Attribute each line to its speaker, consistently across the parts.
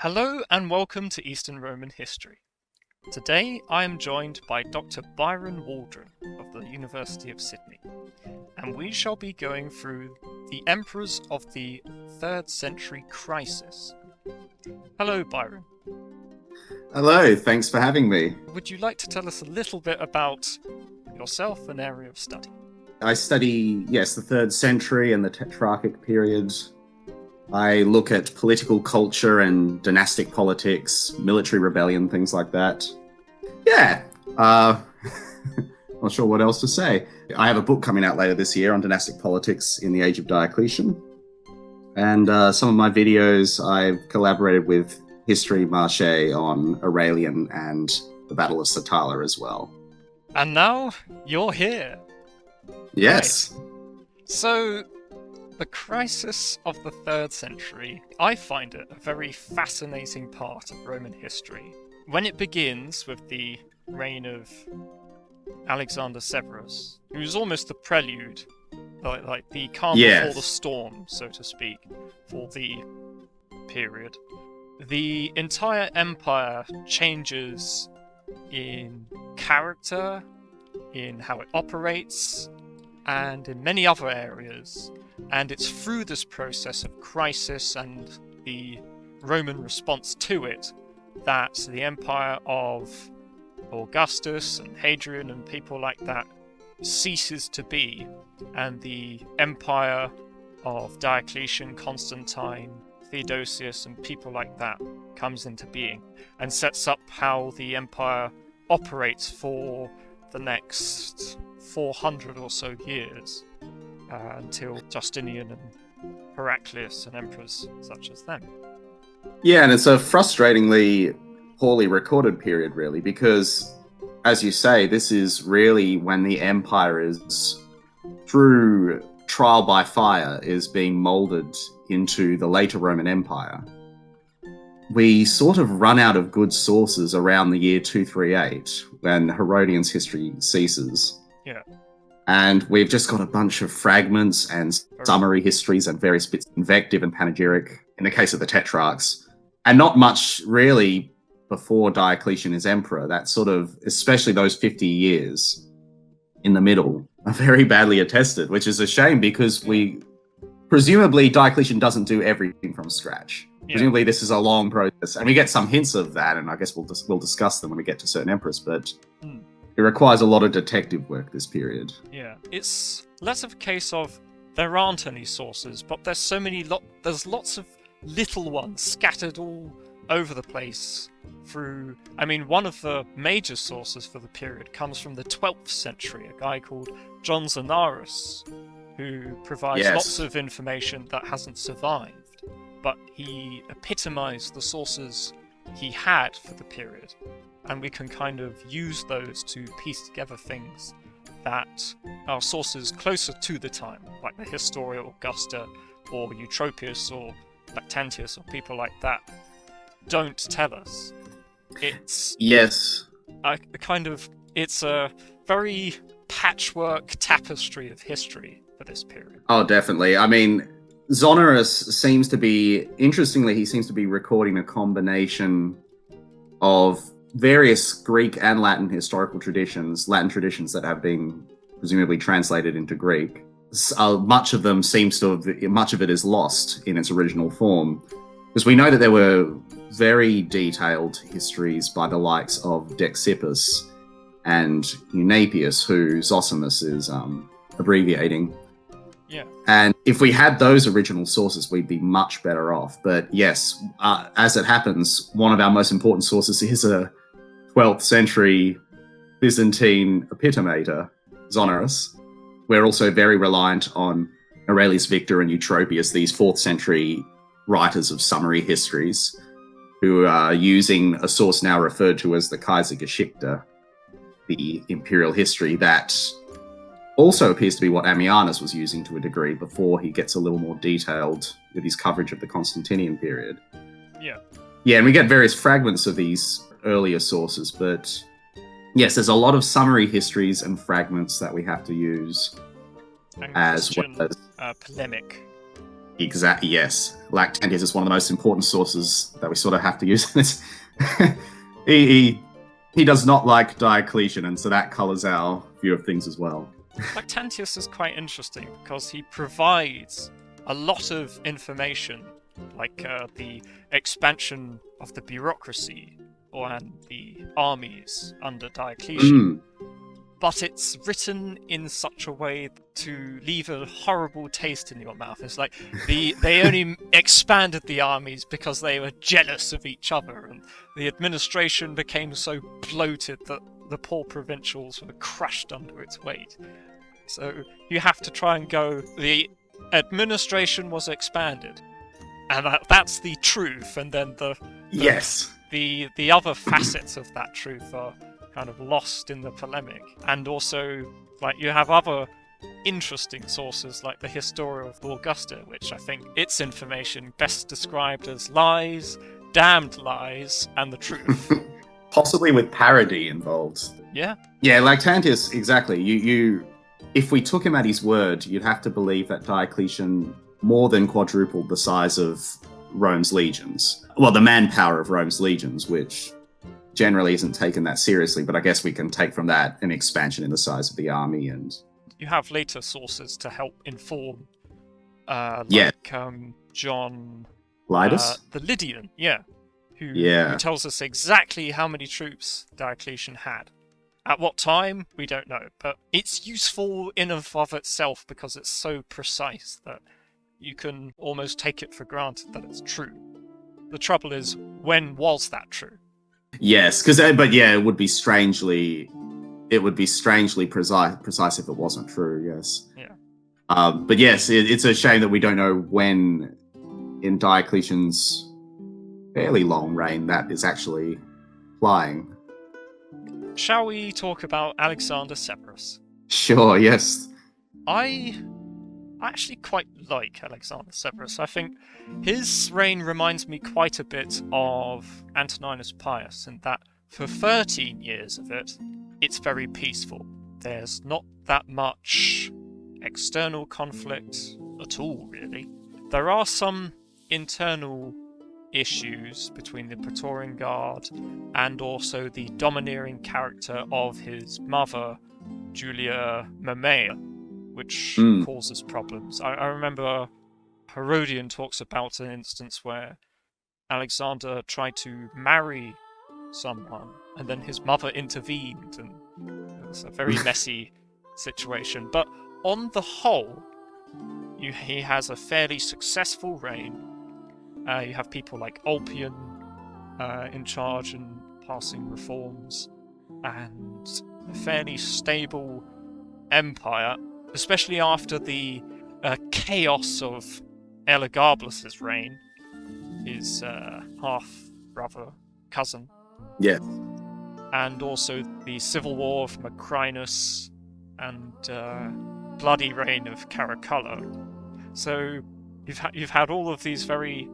Speaker 1: Hello and welcome to Eastern Roman History. Today I am joined by Dr. Byron Waldron of the University of Sydney, and we shall be going through the emperors of the 3rd century crisis. Hello, Byron.
Speaker 2: Hello, thanks for having me.
Speaker 1: Would you like to tell us a little bit about yourself and area of study?
Speaker 2: I study, the 3rd century and the Tetrarchic period. I look at political culture and dynastic politics, military rebellion, things like that. Not sure what else to say. I have a book coming out later this year on dynastic politics in the age of Diocletian. And some of my videos, I've collaborated with History Marche on Aurelian and the Battle of Satala as well.
Speaker 1: And now you're here.
Speaker 2: Yes.
Speaker 1: Right. So, the crisis of the 3rd century, I find it a very fascinating part of Roman history. When it begins with the reign of Alexander Severus, who's almost the prelude, like the calm before the storm, so to speak, for the period, the entire empire changes in character, in how it operates, and in many other areas. And it's through this process of crisis and the Roman response to it that the empire of Augustus and Hadrian and people like that ceases to be, and the empire of Diocletian, Constantine, Theodosius and people like that comes into being and sets up how the empire operates for the next 400 or so years. Until Justinian and Heraclius and emperors such as them.
Speaker 2: Yeah, and it's a frustratingly poorly recorded period, really, because, as you say, this is really when the empire is, through trial by fire, is being moulded into the later Roman Empire. We sort of run out of good sources around the year 238, when Herodian's history ceases.
Speaker 1: Yeah.
Speaker 2: And we've just got a bunch of fragments and summary histories and various bits of invective and panegyric in the case of the Tetrarchs. And not much really before Diocletian is emperor. That sort of, especially those 50 years in the middle, are very badly attested, which is a shame because presumably Diocletian doesn't do everything from scratch. Yeah. Presumably this is a long process. And we get some hints of that, and I guess we'll discuss them when we get to certain emperors, but... It requires a lot of detective work, this period.
Speaker 1: Yeah, it's less of a case of there aren't any sources, but there's there's lots of little ones scattered all over the place through... I mean, one of the major sources for the period comes from the 12th century, a guy called John Zanarus, who provides lots of information that hasn't survived, but he epitomized the sources he had for the period. And we can kind of use those to piece together things that are sources closer to the time, like the Historia Augusta or Eutropius or Lactantius or people like that, don't tell us. It's it's a very patchwork tapestry of history for this period.
Speaker 2: Oh, definitely. I mean, Zonorus seems to be recording a combination of various Greek and Latin historical traditions, Latin traditions that have been presumably translated into Greek. Much of it is lost in its original form, because we know that there were very detailed histories by the likes of Dexippus and Eunapius, who Zosimus is abbreviating.
Speaker 1: Yeah.
Speaker 2: And if we had those original sources, we'd be much better off. But yes, as it happens, one of our most important sources is a 12th century Byzantine epitomator, Zonorus. We're also very reliant on Aurelius Victor and Eutropius, these 4th century writers of summary histories, who are using a source now referred to as the Kaisergeschichte, the imperial history, that also appears to be what Ammianus was using to a degree before he gets a little more detailed with his coverage of the Constantinian period.
Speaker 1: Yeah.
Speaker 2: Yeah, and we get various fragments of these earlier sources, but yes, there's a lot of summary histories and fragments that we have to use,
Speaker 1: and
Speaker 2: as well as
Speaker 1: polemic
Speaker 2: Exactly. Yes, Lactantius is one of the most important sources that we sort of have to use. he, he he does not like Diocletian, and so that colours our view of things as well.
Speaker 1: Lactantius is quite interesting because he provides a lot of information, like the expansion of the bureaucracy and the armies under Diocletian. But it's written in such a way to leave a horrible taste in your mouth. It's like they only expanded the armies because they were jealous of each other, and the administration became so bloated that the poor provincials were crushed under its weight. So you have to try and go, the administration was expanded, and that's the truth, and then the other facets of that truth are kind of lost in the polemic. And also, like, you have other interesting sources like the Historia of Augusta, which I think its information best described as lies, damned lies, and the truth.
Speaker 2: Possibly with parody involved.
Speaker 1: Yeah.
Speaker 2: Yeah, Lactantius, exactly. You if we took him at his word, you'd have to believe that Diocletian more than quadrupled the size of Rome's legions. Well, the manpower of Rome's legions, which generally isn't taken that seriously, but I guess we can take from that an expansion in the size of the army. And
Speaker 1: you have later sources to help inform, John
Speaker 2: Lydas,
Speaker 1: the Lydian, who tells us exactly how many troops Diocletian had. At what time, we don't know, but it's useful in and of itself because it's so precise that you can almost take it for granted that it's true. The trouble is, when was that true?
Speaker 2: Yes, it would be strangely precise if it wasn't true. Yes.
Speaker 1: Yeah.
Speaker 2: But yes, it's a shame that we don't know when in Diocletian's fairly long reign that is actually flying.
Speaker 1: Shall we talk about Alexander Severus?
Speaker 2: Sure. Yes.
Speaker 1: I actually quite like Alexander Severus. I think his reign reminds me quite a bit of Antoninus Pius in that for 13 years of it, it's very peaceful. There's not that much external conflict at all, really. There are some internal issues between the Praetorian Guard and also the domineering character of his mother, Julia Mamaea, which causes problems. I remember Herodian talks about an instance where Alexander tried to marry someone and then his mother intervened, and it was a very messy situation. But on the whole, he has a fairly successful reign. You have people like Ulpian in charge and passing reforms, and a fairly stable empire, especially after the chaos of Elagabalus' reign, his half-brother cousin.
Speaker 2: Yeah.
Speaker 1: And also the civil war of Carinus and bloody reign of Caracalla. So you've had all of these very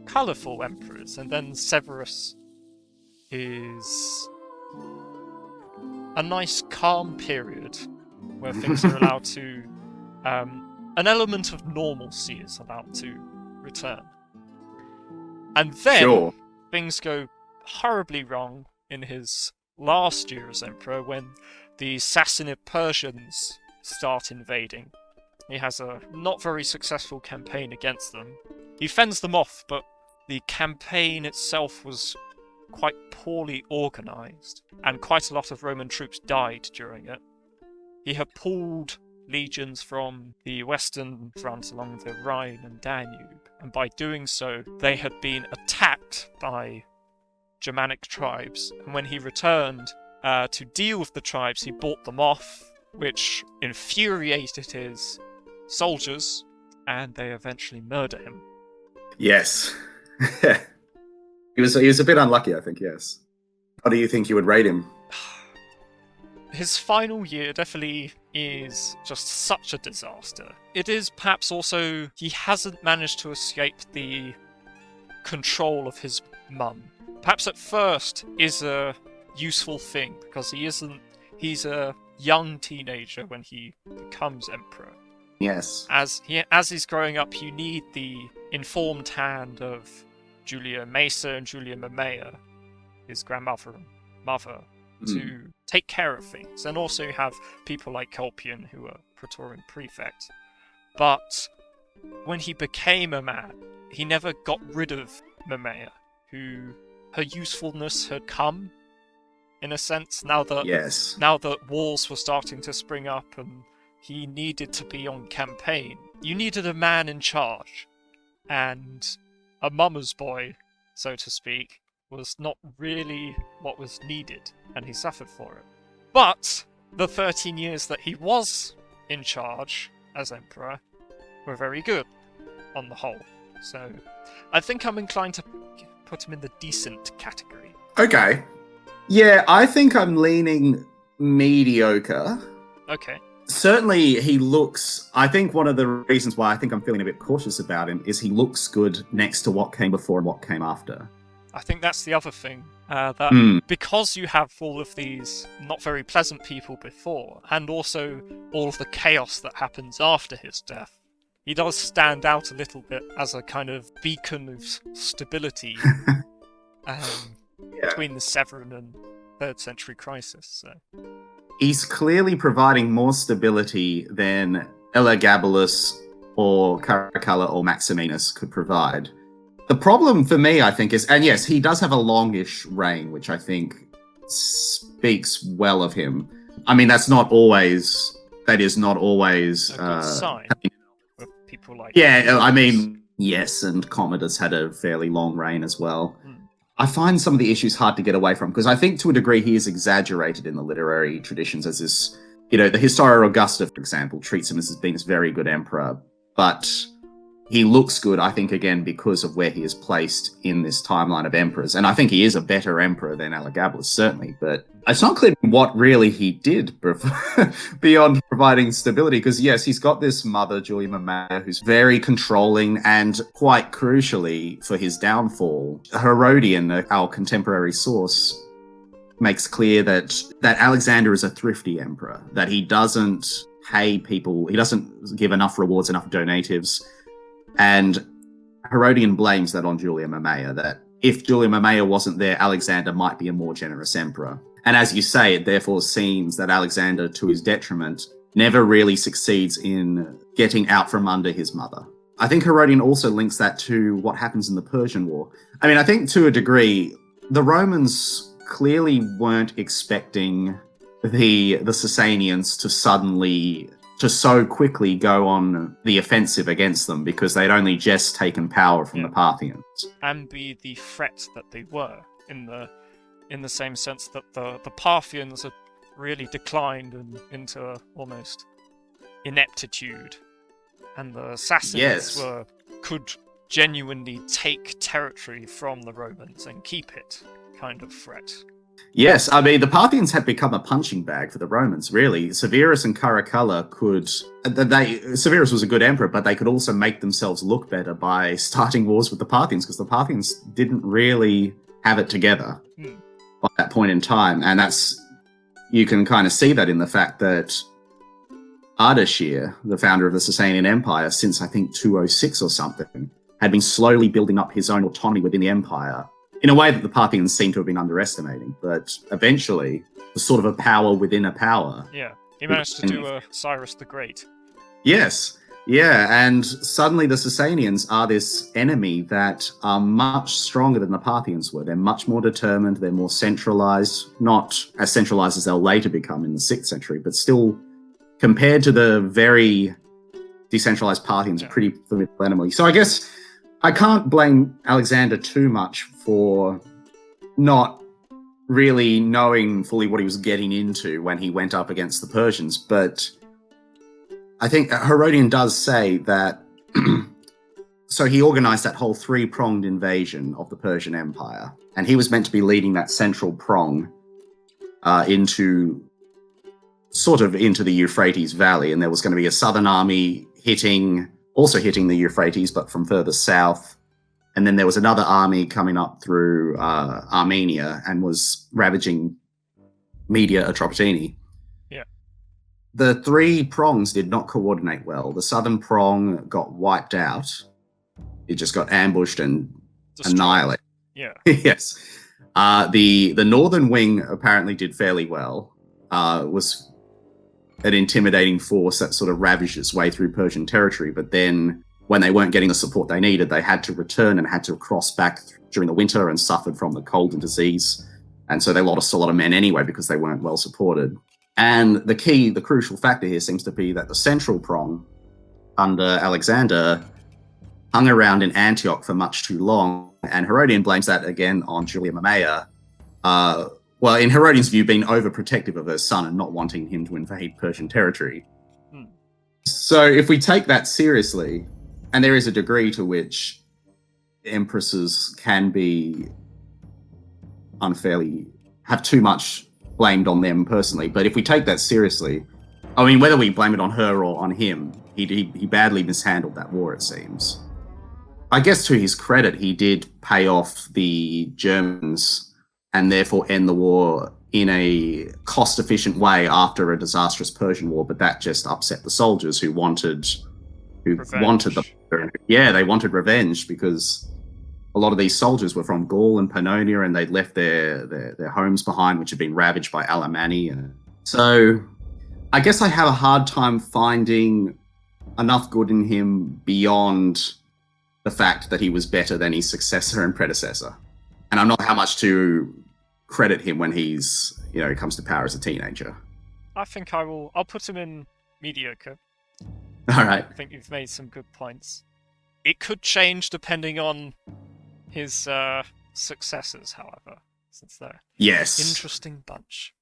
Speaker 1: colourful emperors, and then Severus is a nice calm period where things are allowed to an element of normalcy is allowed to return. And then things go horribly wrong in his last year as emperor when the Sassanid Persians start invading. He has a not very successful campaign against them. He fends them off, but the campaign itself was quite poorly organised, and quite a lot of Roman troops died during it. He had pulled legions from the western front along the Rhine and Danube, and by doing so, they had been attacked by Germanic tribes, and when he returned to deal with the tribes, he bought them off, which infuriated his soldiers, and they eventually murder him.
Speaker 2: Yes. He was a bit unlucky, I think, yes. How do you think you would rate him?
Speaker 1: His final year definitely is just such a disaster. It is perhaps also he hasn't managed to escape the control of his mum. Perhaps at first is a useful thing because he's a young teenager when he becomes emperor.
Speaker 2: Yes.
Speaker 1: As he's growing up, you need the informed hand of Julia Mesa and Julia Mamaea, his grandmother and mother, to take care of things. And also you have people like Culpian, who are Praetorian prefect. But when he became a man, he never got rid of Mamaea, who her usefulness had come, in a sense, now that wars were starting to spring up and he needed to be on campaign. You needed a man in charge, and a mama's boy, so to speak, was not really what was needed, and he suffered for it. But the 13 years that he was in charge as emperor were very good, on the whole. So I think I'm inclined to put him in the decent category.
Speaker 2: Okay. Yeah, I think I'm leaning mediocre.
Speaker 1: Okay.
Speaker 2: Certainly he looks... I think one of the reasons why I think I'm feeling a bit cautious about him is he looks good next to what came before and what came after.
Speaker 1: I think that's the other thing, that because you have all of these not very pleasant people before, and also all of the chaos that happens after his death, he does stand out a little bit as a kind of beacon of stability between the Severan and 3rd century crisis. So.
Speaker 2: He's clearly providing more stability than Elagabalus or Caracalla or Maximinus could provide. The problem for me, I think, is, and yes, he does have a longish reign, which I think speaks well of him. I mean, that is not always
Speaker 1: a good sign of people like
Speaker 2: him. I mean, yes, and Commodus had a fairly long reign as well. I find some of the issues hard to get away from, because I think to a degree he is exaggerated in the literary traditions as this, the Historia Augusta, for example, treats him as being this very good emperor, but he looks good, I think, again, because of where he is placed in this timeline of emperors. And I think he is a better emperor than Elagabalus, certainly. But it's not clear what really he did beyond providing stability. Because, yes, he's got this mother, Julia Mamaea, who's very controlling, and quite crucially for his downfall, Herodian, our contemporary source, makes clear that Alexander is a thrifty emperor, that he doesn't pay people, he doesn't give enough rewards, enough donatives. And Herodian blames that on Julia Mamaea, that if Julia Mamaea wasn't there, Alexander might be a more generous emperor. And as you say, it therefore seems that Alexander, to his detriment, never really succeeds in getting out from under his mother. I think Herodian also links that to what happens in the Persian War. I mean, I think to a degree, the Romans clearly weren't expecting the Sasanians to so quickly go on the offensive against them, because they'd only just taken power from the Parthians.
Speaker 1: And be the threat that they were, in the same sense that the Parthians had really declined into almost ineptitude, and the Sassanids could genuinely take territory from the Romans and keep it, kind of threat.
Speaker 2: Yes, I mean, the Parthians had become a punching bag for the Romans, really. Severus and Caracalla Severus was a good emperor, but they could also make themselves look better by starting wars with the Parthians, because the Parthians didn't really have it together by that point in time. And you can kind of see that in the fact that Ardashir, the founder of the Sasanian Empire, since I think 206 or something, had been slowly building up his own autonomy within the empire, in a way that the Parthians seem to have been underestimating. But eventually, the sort of a power within a power.
Speaker 1: Yeah, he managed to do Cyrus the Great.
Speaker 2: Yes, yeah, and suddenly the Sasanians are this enemy that are much stronger than the Parthians were. They're much more determined, they're more centralized, not as centralized as they'll later become in the 6th century, but still, compared to the very decentralized Parthians, a pretty formidable enemy. So I guess I can't blame Alexander too much for not really knowing fully what he was getting into when he went up against the Persians, but I think Herodian does say that so he organized that whole 3-pronged invasion of the Persian Empire, and he was meant to be leading that central prong into the Euphrates Valley, and there was going to be a southern army hitting the Euphrates, but from further south. And then there was another army coming up through Armenia and was ravaging Media Atropatene.
Speaker 1: Yeah.
Speaker 2: the three prongs did not coordinate well. The southern prong got wiped out. It just got ambushed and
Speaker 1: Destroyed.
Speaker 2: annihilated.
Speaker 1: Yeah.
Speaker 2: Yes. The northern wing apparently did fairly well. Was an intimidating force that sort of ravaged its way through Persian territory, but then when they weren't getting the support they needed, they had to return and had to cross back during the winter and suffered from the cold and disease. And so they lost a lot of men anyway because they weren't well supported. And the crucial factor here seems to be that the central prong under Alexander hung around in Antioch for much too long. And Herodian blames that again on Julia Mamaea. Well, in Herodian's view, being overprotective of her son and not wanting him to invade Persian territory. So if we take that seriously, and there is a degree to which empresses can be unfairly, have too much blamed on them personally, but if we take that seriously, I mean, whether we blame it on her or on him, he badly mishandled that war, it seems. I guess to his credit, he did pay off the Germans and therefore end the war in a cost-efficient way after a disastrous Persian war, but that just upset the soldiers who wanted they wanted revenge, because a lot of these soldiers were from Gaul and Pannonia, and they'd left their homes behind, which had been ravaged by Alemanni. And so I guess I have a hard time finding enough good in him beyond the fact that he was better than his successor and predecessor. And I'm not how much to credit him when he comes to power as a teenager.
Speaker 1: I think I'll put him in mediocre.
Speaker 2: All right.
Speaker 1: I think you've made some good points. It could change depending on his successors, however, since they're
Speaker 2: yes,
Speaker 1: interesting bunch.